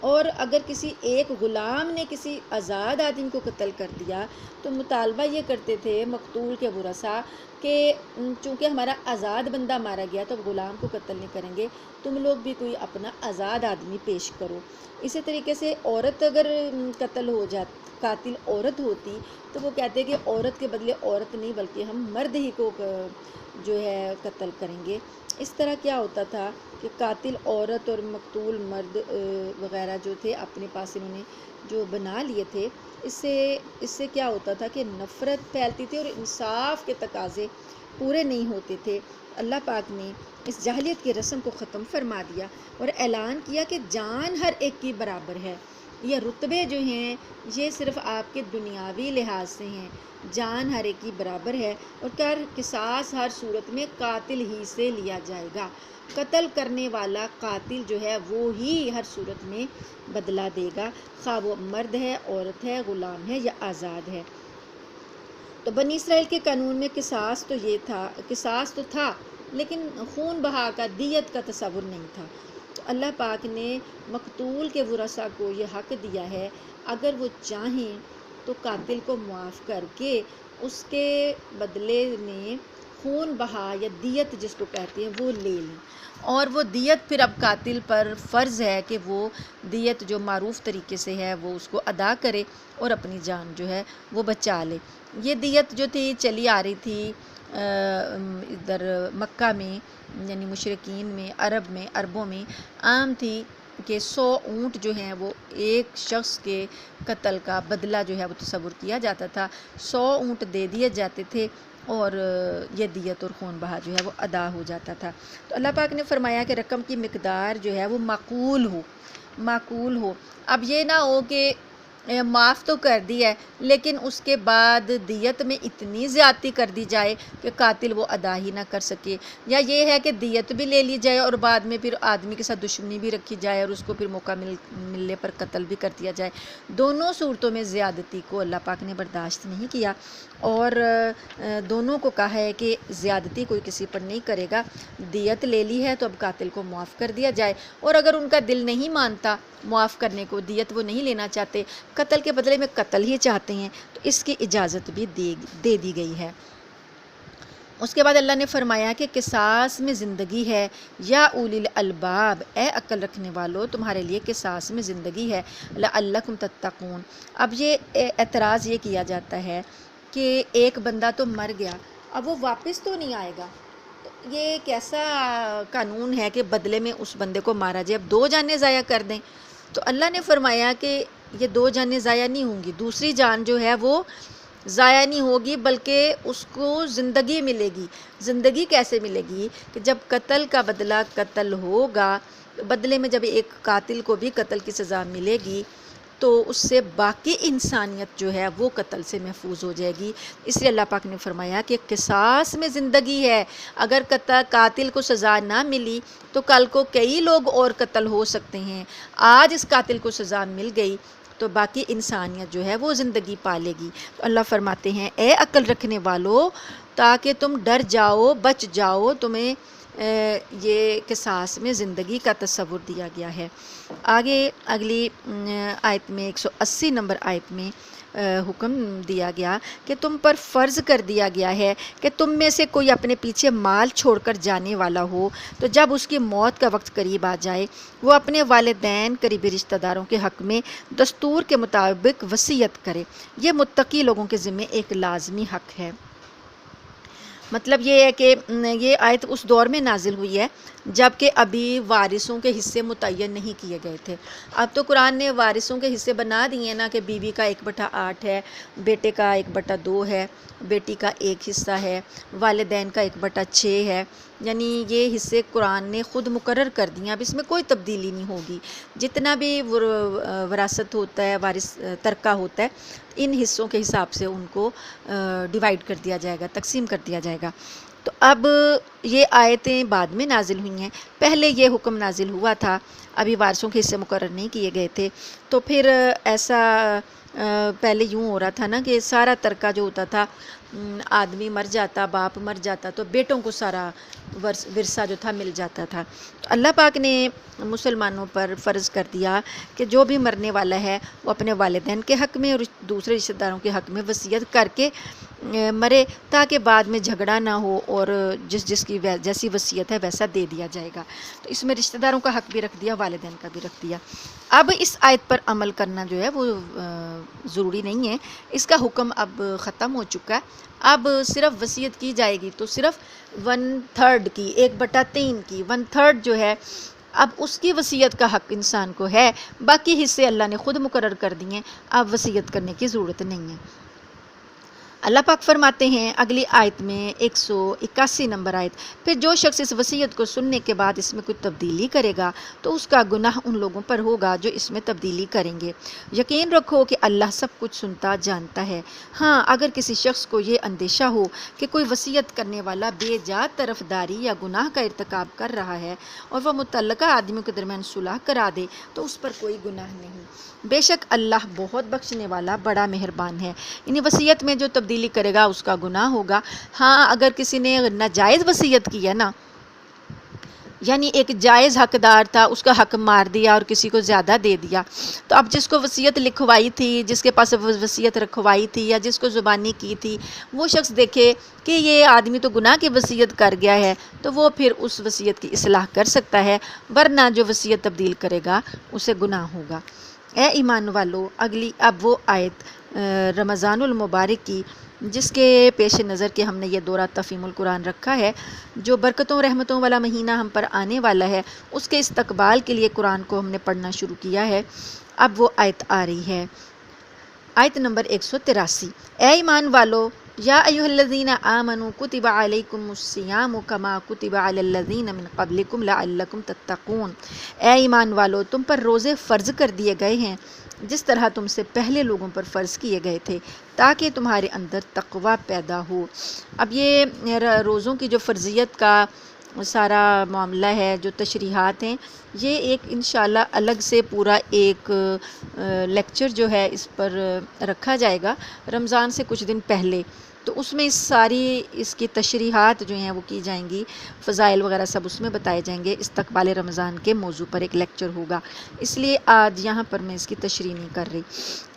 اور اگر کسی ایک غلام نے کسی آزاد آدمی کو قتل کر دیا تو مطالبہ یہ کرتے تھے مقتول کے ورثاء کہ چونکہ ہمارا آزاد بندہ مارا گیا تو غلام کو قتل نہیں کریں گے، تم لوگ بھی کوئی اپنا آزاد آدمی پیش کرو۔ اسی طریقے سے عورت اگر قتل ہو قاتل عورت ہوتی تو وہ کہتے کہ عورت کے بدلے عورت نہیں بلکہ ہم مرد ہی کو جو ہے قتل کریں گے۔ اس طرح کیا ہوتا تھا کہ قاتل عورت اور مقتول مرد وغیرہ جو تھے اپنے پاس انہوں نے جو بنا لیے تھے، اس سے کیا ہوتا تھا کہ نفرت پھیلتی تھی اور انصاف کے تقاضے پورے نہیں ہوتے تھے۔ اللہ پاک نے اس جاہلیت کی رسم کو ختم فرما دیا اور اعلان کیا کہ جان ہر ایک کی برابر ہے۔ یہ رتبے جو ہیں یہ صرف آپ کے دنیاوی لحاظ سے ہیں، جان ہر ایک کی برابر ہے، اور قصاص ہر صورت میں قاتل ہی سے لیا جائے گا۔ قتل کرنے والا قاتل جو ہے وہ ہی ہر صورت میں بدلہ دے گا، خواہ وہ مرد ہے، عورت ہے، غلام ہے یا آزاد ہے۔ تو بنی اسرائیل کے قانون میں قصاص تو تھا لیکن خون بہا کا، دیت کا تصور نہیں تھا۔ تو اللہ پاک نے مقتول کے ورثاء کو یہ حق دیا ہے، اگر وہ چاہیں تو قاتل کو معاف کر کے اس کے بدلے میں خون بہا یا دیت جس کو کہتے ہیں وہ لے لیں، اور وہ دیت پھر اب قاتل پر فرض ہے کہ وہ دیت جو معروف طریقے سے ہے وہ اس کو ادا کرے اور اپنی جان جو ہے وہ بچا لے۔ یہ دیت جو تھی چلی آ رہی تھی ادھر مکہ میں، یعنی مشرکین میں، عربوں میں عام تھی کہ 100 اونٹ جو ہیں وہ ایک شخص کے قتل کا بدلہ جو ہے وہ تصور کیا جاتا تھا، 100 اونٹ دے دیے جاتے تھے اور یہ دیت اور خون بہا جو ہے وہ ادا ہو جاتا تھا۔ تو اللہ پاک نے فرمایا کہ رقم کی مقدار جو ہے وہ معقول ہو۔ اب یہ نہ ہو کہ معاف تو کر دی ہے لیکن اس کے بعد دیت میں اتنی زیادتی کر دی جائے کہ قاتل وہ ادا ہی نہ کر سکے، یا یہ ہے کہ دیت بھی لے لی جائے اور بعد میں پھر آدمی کے ساتھ دشمنی بھی رکھی جائے اور اس کو پھر موقع ملنے پر قتل بھی کر دیا جائے۔ دونوں صورتوں میں زیادتی کو اللہ پاک نے برداشت نہیں کیا، اور دونوں کو کہا ہے کہ زیادتی کوئی کسی پر نہیں کرے گا۔ دیت لے لی ہے تو اب قاتل کو معاف کر دیا جائے، اور اگر ان کا دل نہیں مانتا معاف کرنے کو، دیت وہ نہیں لینا چاہتے، قتل کے بدلے میں قتل ہی چاہتے ہیں، تو اس کی اجازت بھی دے دی گئی ہے۔ اس کے بعد اللہ نے فرمایا کہ قصاص میں زندگی ہے، یا اولی الالباب، اے عقل رکھنے والو تمہارے لیے قصاص میں زندگی ہے، لعلکم تتقون۔ اب یہ اعتراض یہ کیا جاتا ہے کہ ایک بندہ تو مر گیا، اب وہ واپس تو نہیں آئے گا، تو یہ کیسا قانون ہے کہ بدلے میں اس بندے کو مارا جائے، اب 2 جانیں ضائع کر دیں؟ تو اللہ نے فرمایا کہ یہ 2 جانیں ضائع نہیں ہوں گی، دوسری جان جو ہے وہ ضائع نہیں ہوگی بلکہ اس کو زندگی ملے گی۔ زندگی کیسے ملے گی کہ جب قتل کا بدلہ قتل ہوگا، بدلے میں جب ایک قاتل کو بھی قتل کی سزا ملے گی تو اس سے باقی انسانیت جو ہے وہ قتل سے محفوظ ہو جائے گی۔ اس لیے اللہ پاک نے فرمایا کہ قصاص میں زندگی ہے، اگر قاتل کو سزا نہ ملی تو کل کو کئی لوگ اور قتل ہو سکتے ہیں، آج اس قاتل کو سزا مل گئی تو باقی انسانیت جو ہے وہ زندگی پالے گی۔ تو اللہ فرماتے ہیں اے عقل رکھنے والو تاکہ تم ڈر جاؤ، بچ جاؤ، تمہیں یہ قصاص میں زندگی کا تصور دیا گیا ہے۔ آگے اگلی آیت میں 180 نمبر آیت میں حکم دیا گیا کہ تم پر فرض کر دیا گیا ہے کہ تم میں سے کوئی اپنے پیچھے مال چھوڑ کر جانے والا ہو تو جب اس کی موت کا وقت قریب آ جائے وہ اپنے والدین، قریبی رشتہ داروں کے حق میں دستور کے مطابق وصیت کرے۔ یہ متقی لوگوں کے ذمہ ایک لازمی حق ہے۔ مطلب یہ ہے کہ یہ آیت اس دور میں نازل ہوئی ہے جب کہ ابھی وارثوں کے حصے متعین نہیں کیے گئے تھے۔ اب تو قرآن نے وارثوں کے حصے بنا دیے ہیں نا، کہ بیوی کا 1/8 ہے، بیٹے کا 1/2 ہے، بیٹی کا 1 حصہ ہے، والدین کا 1/6 ہے، یعنی یہ حصے قرآن نے خود مقرر کر دیے ہیں۔ اب اس میں کوئی تبدیلی نہیں ہوگی، جتنا بھی وراثت ہوتا ہے، وارث ترکہ ہوتا ہے، ان حصوں کے حساب سے ان کو ڈیوائیڈ کر دیا جائے گا، تقسیم کر دیا جائے گا۔ تو اب یہ آیتیں بعد میں نازل ہوئی ہیں، پہلے یہ حکم نازل ہوا تھا، ابھی وارثوں کے حصے مقرر نہیں کیے گئے تھے، تو پھر ایسا پہلے یوں ہو رہا تھا نا کہ سارا ترکہ جو ہوتا تھا، آدمی مر جاتا، باپ مر جاتا تو بیٹوں کو سارا ورثہ جو تھا مل جاتا تھا۔ تو اللہ پاک نے مسلمانوں پر فرض کر دیا کہ جو بھی مرنے والا ہے وہ اپنے والدین کے حق میں اور دوسرے رشتہ داروں کے حق میں وصیت کر کے مرے، تاکہ بعد میں جھگڑا نہ ہو اور جس کی جیسی وصیت ہے ویسا دے دیا جائے گا۔ تو اس میں رشتہ داروں کا حق بھی رکھ دیا، والدین کا بھی رکھ دیا۔ اب اس آیت پر عمل کرنا جو ہے وہ ضروری نہیں ہے، اس کا حکم اب ختم ہو چکا ہے۔ اب صرف وصیت کی جائے گی تو صرف 1/3 کی، 1/3 کی 1/3 جو ہے اب اس کی وصیت کا حق انسان کو ہے، باقی حصے اللہ نے خود مقرر کر دیے ہیں، اب وصیت کرنے کی ضرورت نہیں ہے۔ اللہ پاک فرماتے ہیں اگلی آیت میں 181 نمبر آیت، پھر جو شخص اس وصیت کو سننے کے بعد اس میں کوئی تبدیلی کرے گا تو اس کا گناہ ان لوگوں پر ہوگا جو اس میں تبدیلی کریں گے۔ یقین رکھو کہ اللہ سب کچھ سنتا جانتا ہے۔ ہاں، اگر کسی شخص کو یہ اندیشہ ہو کہ کوئی وصیت کرنے والا بے جا طرفداری یا گناہ کا ارتکاب کر رہا ہے اور وہ متعلقہ آدمیوں کے درمیان صلح کرا دے تو اس پر کوئی گناہ نہیں، بے شک اللہ بہت بخشنے والا بڑا مہربان ہے۔ یعنی وصیت میں جو تبدیلی کرے گا اس کا گناہ ہوگا۔ ہاں، اگر کسی نے ناجائز وصیت کی ہے نا، یعنی ایک جائز حقدار تھا، اس کا حق مار دیا اور کسی کو زیادہ دے دیا، تو اب جس کو وصیت لکھوائی تھی، جس کے پاس وصیت رکھوائی تھی یا جس کو زبانی کی تھی، وہ شخص دیکھے کہ یہ آدمی تو گناہ کی وصیت کر گیا ہے، تو وہ پھر اس وصیت کی اصلاح کر سکتا ہے، ورنہ جو وصیت تبدیل کرے گا اسے گناہ ہوگا۔ اے ایمان والو، اگلی اب وہ آیت رمضان المبارک کی، جس کے پیش نظر کہ ہم نے یہ دورہ تفہیم القرآن رکھا ہے، جو برکتوں رحمتوں والا مہینہ ہم پر آنے والا ہے، اس کے استقبال کے لیے قرآن کو ہم نے پڑھنا شروع کیا ہے۔ اب وہ آیت آ رہی ہے، آیت نمبر 183، اے ایمان والو، یا ایھا الذین آمنوا کتب علیکم الصیام کما کتب علی الذین من قبلکم لعلکم تتقون، اے ایمان والو، تم پر روزے فرض کر دیے گئے ہیں جس طرح تم سے پہلے لوگوں پر فرض کیے گئے تھے، تاکہ تمہارے اندر تقوی پیدا ہو۔ اب یہ روزوں کی جو فرضیت کا سارا معاملہ ہے، جو تشریحات ہیں، یہ ایک انشاءاللہ الگ سے پورا ایک لیکچر جو ہے اس پر رکھا جائے گا رمضان سے کچھ دن پہلے، تو اس میں اس کی تشریحات جو ہیں وہ کی جائیں گی، فضائل وغیرہ سب اس میں بتائے جائیں گے، استقبال رمضان کے موضوع پر ایک لیکچر ہوگا، اس لیے آج یہاں پر میں اس کی تشریح نہیں کر رہی۔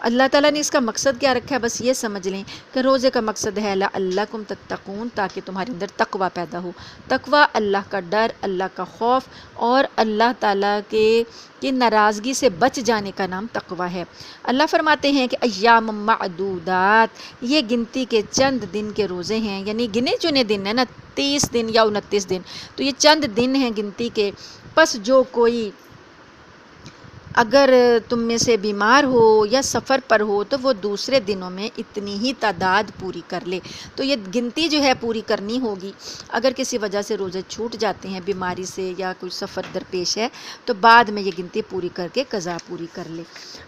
اللہ تعالیٰ نے اس کا مقصد کیا رکھا ہے، بس یہ سمجھ لیں کہ روزے کا مقصد ہے لعلکم تتقون، تاکہ تمہارے اندر تقوی پیدا ہو۔ تقوی اللہ کا ڈر، اللہ کا خوف اور اللہ تعالیٰ کی ناراضگی سے بچ جانے کا نام تقوی ہے۔ اللہ فرماتے ہیں کہ ایام معدودات، یہ گنتی کے چند دن کے روزے ہیں، یعنی گنے چنے دن ہیں نا، 30 دن یا 29 دن، تو یہ چند دن ہیں گنتی کے، پس جو کوئی اگر تم میں سے بیمار ہو یا سفر پر ہو تو وہ دوسرے دنوں میں اتنی ہی تعداد پوری کر لے۔ تو یہ گنتی جو ہے پوری کرنی ہوگی، اگر کسی وجہ سے روزے چھوٹ جاتے ہیں، بیماری سے یا کوئی سفر درپیش ہے، تو بعد میں یہ گنتی پوری کر کے قضا پوری کر لے۔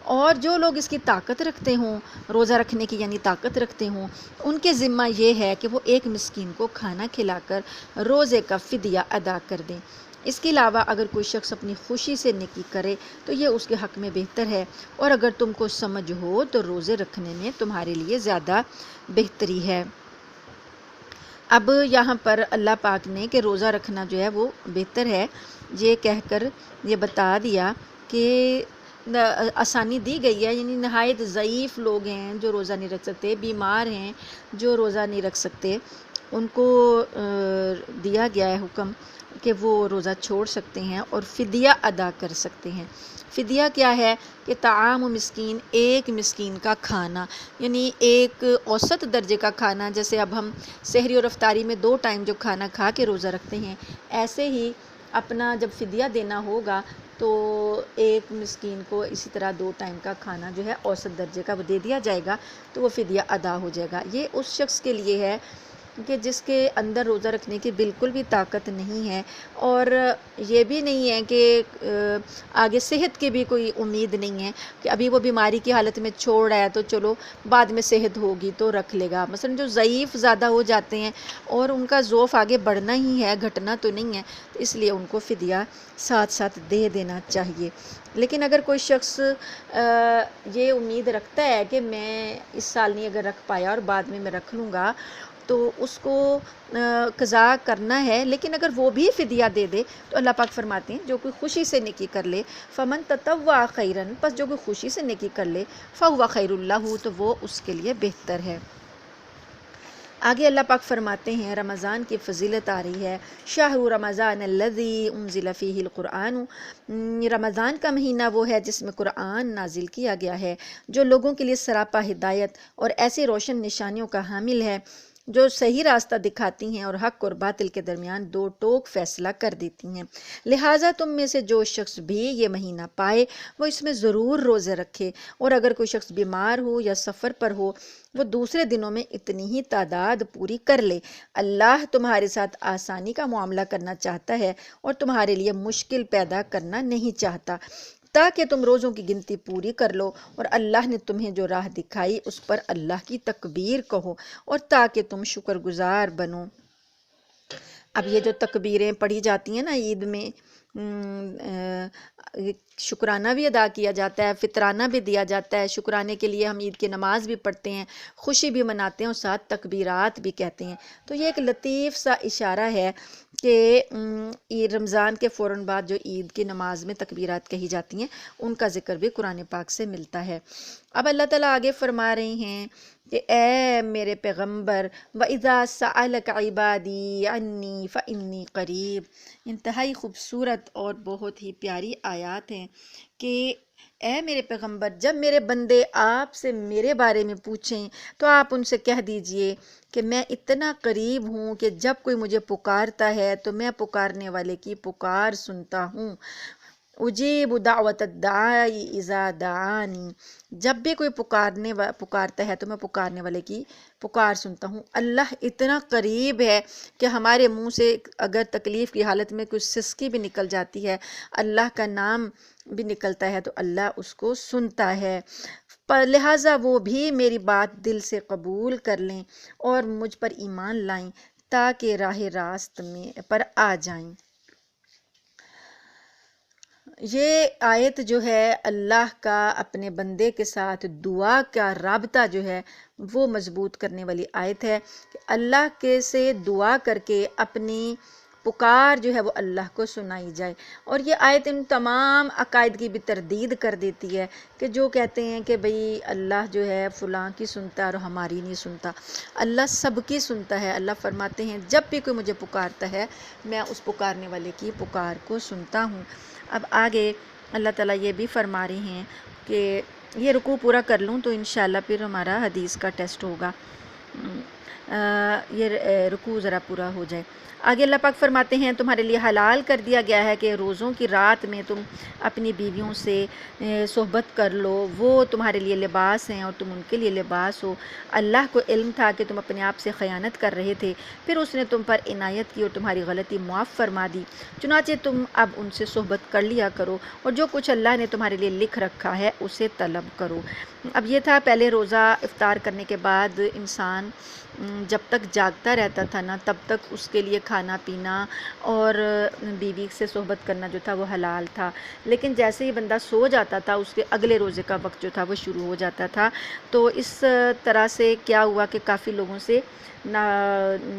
اور جو لوگ اس کی طاقت رکھتے ہوں، روزہ رکھنے کی یعنی طاقت رکھتے ہوں، ان کے ذمہ یہ ہے کہ وہ ایک مسکین کو کھانا کھلا کر روزے کا فدیہ ادا کر دیں۔ اس کے علاوہ اگر کوئی شخص اپنی خوشی سے نیکی کرے تو یہ اس کے حق میں بہتر ہے، اور اگر تم کو سمجھ ہو تو روزے رکھنے میں تمہارے لیے زیادہ بہتری ہے۔ اب یہاں پر اللہ پاک نے کہ روزہ رکھنا جو ہے وہ بہتر ہے، یہ کہہ کر یہ بتا دیا کہ آسانی دی گئی ہے، یعنی نہایت ضعیف لوگ ہیں جو روزہ نہیں رکھ سکتے، بیمار ہیں جو روزہ نہیں رکھ سکتے، ان کو دیا گیا ہے حکم کہ وہ روزہ چھوڑ سکتے ہیں اور فدیہ ادا کر سکتے ہیں۔ فدیہ کیا ہے کہ طعام مسکین، ایک مسکین کا کھانا، یعنی ایک اوسط درجے کا کھانا، جیسے اب ہم سحری اور افطاری میں 2 ٹائم جو کھانا کھا کے روزہ رکھتے ہیں، ایسے ہی اپنا جب فدیہ دینا ہوگا تو ایک مسکین کو اسی طرح 2 ٹائم کا کھانا جو ہے اوسط درجے کا وہ دے دیا جائے گا، تو وہ فدیہ ادا ہو جائے گا۔ یہ اس شخص کے لیے ہے کہ جس کے اندر روزہ رکھنے کی بالکل بھی طاقت نہیں ہے، اور یہ بھی نہیں ہے کہ آگے صحت کی بھی کوئی امید نہیں ہے کہ ابھی وہ بیماری کی حالت میں چھوڑ رہا ہے تو چلو بعد میں صحت ہوگی تو رکھ لے گا۔ مثلا جو ضعیف زیادہ ہو جاتے ہیں اور ان کا ذوف آگے بڑھنا ہی ہے، گھٹنا تو نہیں ہے، تو اس لیے ان کو فدیہ ساتھ ساتھ دے دینا چاہیے۔ لیکن اگر کوئی شخص یہ امید رکھتا ہے کہ میں اس سال نہیں اگر رکھ پایا اور بعد میں رکھ لوں گا، تو اس کو قضا کرنا ہے، لیکن اگر وہ بھی فدیہ دے دے تو اللہ پاک فرماتے ہیں جو کوئی خوشی سے نیکی کر لے، فمن تطوع خیرا، پس جو کوئی خوشی سے نیکی کر لے، فہو خیر لہ، تو وہ اس کے لیے بہتر ہے۔ آگے اللہ پاک فرماتے ہیں رمضان کی فضیلت آ رہی ہے، شہر رمضان الذی انزل فیہ القرآن، رمضان کا مہینہ وہ ہے جس میں قرآن نازل کیا گیا ہے، جو لوگوں کے لیے سراپا ہدایت اور ایسی روشن نشانیوں کا حامل ہے جو صحیح راستہ دکھاتی ہیں اور حق اور باطل کے درمیان 2 ٹوک فیصلہ کر دیتی ہیں۔ لہٰذا تم میں سے جو شخص بھی یہ مہینہ پائے وہ اس میں ضرور روزے رکھے، اور اگر کوئی شخص بیمار ہو یا سفر پر ہو وہ دوسرے دنوں میں اتنی ہی تعداد پوری کر لے۔ اللہ تمہارے ساتھ آسانی کا معاملہ کرنا چاہتا ہے اور تمہارے لیے مشکل پیدا کرنا نہیں چاہتا، تاکہ تم روزوں کی گنتی پوری کر لو، اور اللہ نے تمہیں جو راہ دکھائی اس پر اللہ کی تکبیر کہو، اور تاکہ تم شکر گزار بنو۔ اب یہ جو تکبیریں پڑھی جاتی ہیں نا عید میں، شکرانہ بھی ادا کیا جاتا ہے، فطرانہ بھی دیا جاتا ہے، شکرانے کے لیے ہم عید کی نماز بھی پڑھتے ہیں، خوشی بھی مناتے ہیں اور ساتھ تکبیرات بھی کہتے ہیں۔ تو یہ ایک لطیف سا اشارہ ہے کہ رمضان کے فوراً بعد جو عید کی نماز میں تکبیرات کہی جاتی ہیں ان کا ذکر بھی قرآن پاک سے ملتا ہے۔ اب اللہ تعالیٰ آگے فرما رہے ہیں کہ اے میرے پیغمبر، وَإِذَا سَأَلَكَ عِبَادِي عَنِّي فَإِنِّي قَرِيب، انتہائی خوبصورت اور بہت ہی پیاری آیات ہیں کہ اے میرے پیغمبر، جب میرے بندے آپ سے میرے بارے میں پوچھیں تو آپ ان سے کہہ دیجئے کہ میں اتنا قریب ہوں کہ جب کوئی مجھے پکارتا ہے تو میں پکارنے والے کی پکار سنتا ہوں۔ اجیب دعوت الداعی اذا دعانی، جب بھی کوئی پکارتا ہے تو میں پکارنے والے کی پکار سنتا ہوں۔ اللہ اتنا قریب ہے کہ ہمارے منہ سے اگر تکلیف کی حالت میں کوئی سسکی بھی نکل جاتی ہے، اللہ کا نام بھی نکلتا ہے تو اللہ اس کو سنتا ہے، لہٰذا وہ بھی میری بات دل سے قبول کر لیں اور مجھ پر ایمان لائیں تاکہ راہ راست پر آ جائیں۔ یہ آیت جو ہے اللہ کا اپنے بندے کے ساتھ دعا کا رابطہ جو ہے وہ مضبوط کرنے والی آیت ہے کہ اللہ کے سے دعا کر کے اپنی پکار جو ہے وہ اللہ کو سنائی جائے۔ اور یہ آیت ان تمام عقائد کی بھی تردید کر دیتی ہے کہ جو کہتے ہیں کہ بھئی اللہ جو ہے فلاں کی سنتا ہے اور ہماری نہیں سنتا، اللہ سب کی سنتا ہے۔ اللہ فرماتے ہیں جب بھی کوئی مجھے پکارتا ہے میں اس پکارنے والے کی پکار کو سنتا ہوں۔ اب آگے اللہ تعالیٰ یہ بھی فرما رہے ہیں کہ یہ رکوع پورا کر لوں تو انشاءاللہ پھر ہمارا حدیث کا ٹیسٹ ہوگا، یہ رکوع ذرا پورا ہو جائے۔ آگے اللہ پاک فرماتے ہیں تمہارے لیے حلال کر دیا گیا ہے کہ روزوں کی رات میں تم اپنی بیویوں سے صحبت کر لو، وہ تمہارے لیے لباس ہیں اور تم ان کے لیے لباس ہو۔ اللہ کو علم تھا کہ تم اپنے آپ سے خیانت کر رہے تھے، پھر اس نے تم پر عنایت کی اور تمہاری غلطی معاف فرما دی، چنانچہ تم اب ان سے صحبت کر لیا کرو اور جو کچھ اللہ نے تمہارے لیے لکھ رکھا ہے اسے طلب کرو۔ اب یہ تھا پہلے روزہ افطار کرنے کے بعد انسان جب تک جاگتا رہتا تھا نا تب تک اس کے لیے کھانا پینا اور بیوی سے صحبت کرنا جو تھا وہ حلال تھا، لیکن جیسے ہی بندہ سو جاتا تھا اس کے اگلے روزے کا وقت جو تھا وہ شروع ہو جاتا تھا۔ تو اس طرح سے کیا ہوا کہ کافی لوگوں سے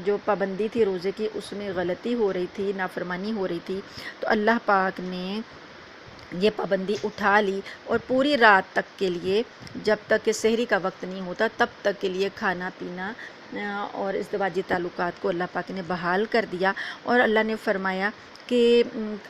جو پابندی تھی روزے کی اس میں غلطی ہو رہی تھی، نافرمانی ہو رہی تھی، تو اللہ پاک نے یہ پابندی اٹھا لی اور پوری رات تک کے لیے، جب تک کہ سحری کا وقت نہیں ہوتا تب تک کے لیے کھانا پینا اور ازدواجی تعلقات کو اللہ پاک نے بحال کر دیا، اور اللہ نے فرمایا کہ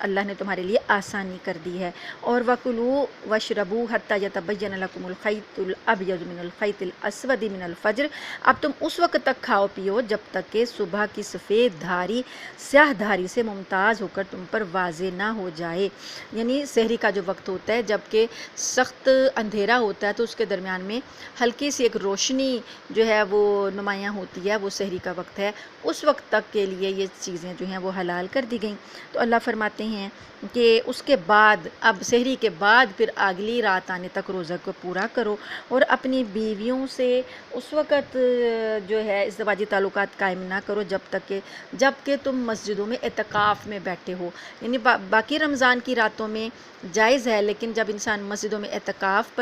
اللہ نے تمہارے لیے آسانی کر دی ہے، اور وَكُلُوا وَاشْرَبُوا حَتَّى يَتَبَيَّنَ لَكُمُ الْخَيْطُ الْأَبْيَضُ مِنَ الْخَيْطِ الْأَسْوَدِ مِنَ الْفَجْرِ، اب تم اس وقت تک کھاؤ پیو جب تک کہ صبح کی سفید دھاری سیاہ دھاری سے ممتاز ہو کر تم پر واضح نہ ہو جائے، یعنی سحری کا جو وقت ہوتا ہے جب کہ سخت اندھیرا ہوتا ہے تو اس کے درمیان میں ہلکی سی ایک روشنی جو ہے وہ نمایاں ہوتی ہے، وہ سحری کا وقت ہے، اس وقت تک کے لیے یہ چیزیں جو ہیں وہ حلال کر دی گئیں۔ تو اللہ فرماتے ہیں کہ اس کے بعد، اب سحری کے بعد پھر اگلی رات آنے تک روزہ کو پورا کرو، اور اپنی بیویوں سے اس وقت جو ہے ازدواجی تعلقات قائم نہ کرو جب کہ تم مسجدوں میں اعتکاف میں بیٹھے ہو، یعنی باقی رمضان کی راتوں میں جائز ہے، لیکن جب انسان مسجدوں میں اعتکاف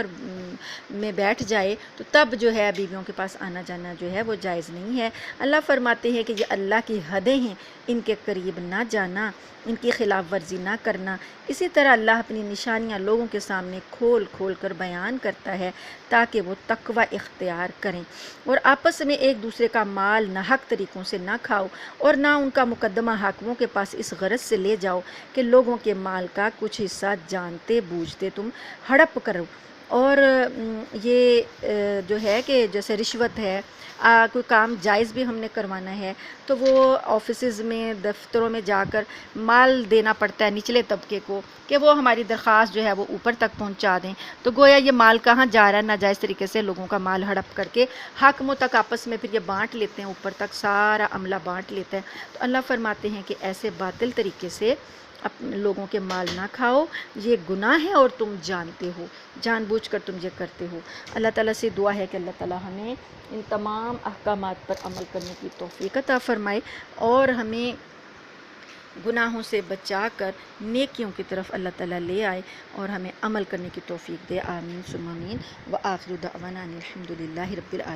میں بیٹھ جائے تو تب جو ہے بیویوں کے پاس آنا جانا جو ہے وہ جائز نہیں ہے۔ اللہ فرماتے ہیں کہ یہ اللہ کی حدیں ہیں، ان کے قریب نہ جانا، ان کی خلاف ورزی نہ کرنا۔ اسی طرح اللہ اپنی نشانیاں لوگوں کے سامنے کھول کھول کر بیان کرتا ہے تاکہ وہ تقوی اختیار کریں، اور آپس میں ایک دوسرے کا مال ناحق طریقوں سے نہ کھاؤ، اور نہ ان کا مقدمہ حاکموں کے پاس اس غرض سے لے جاؤ کہ لوگوں کے مال کا کچھ حصہ جانتے بوجھتے تم ہڑپ کرو۔ اور یہ جو ہے کہ جیسے رشوت ہے، کوئی کام جائز بھی ہم نے کروانا ہے تو وہ آفیسز میں، دفتروں میں جا کر مال دینا پڑتا ہے نچلے طبقے کو کہ وہ ہماری درخواست جو ہے وہ اوپر تک پہنچا دیں، تو گویا یہ مال کہاں جا رہا ہے، ناجائز طریقے سے لوگوں کا مال ہڑپ کر کے حاکموں تک آپس میں پھر یہ بانٹ لیتے ہیں، اوپر تک سارا عملہ بانٹ لیتا ہے۔ تو اللہ فرماتے ہیں کہ ایسے باطل طریقے سے اپنے لوگوں کے مال نہ کھاؤ، یہ گناہ ہے اور تم جانتے ہو، جان بوجھ کر تم یہ کرتے ہو۔ اللہ تعالیٰ سے دعا ہے کہ اللہ تعالیٰ ہمیں ان تمام احکامات پر عمل کرنے کی توفیق عطا فرمائے، اور ہمیں گناہوں سے بچا کر نیکیوں کی طرف اللہ تعالیٰ لے آئے، اور ہمیں عمل کرنے کی توفیق دے۔ آمین ثم آمین۔ وآخر دعوانا ان الحمد للہ رب العالمین۔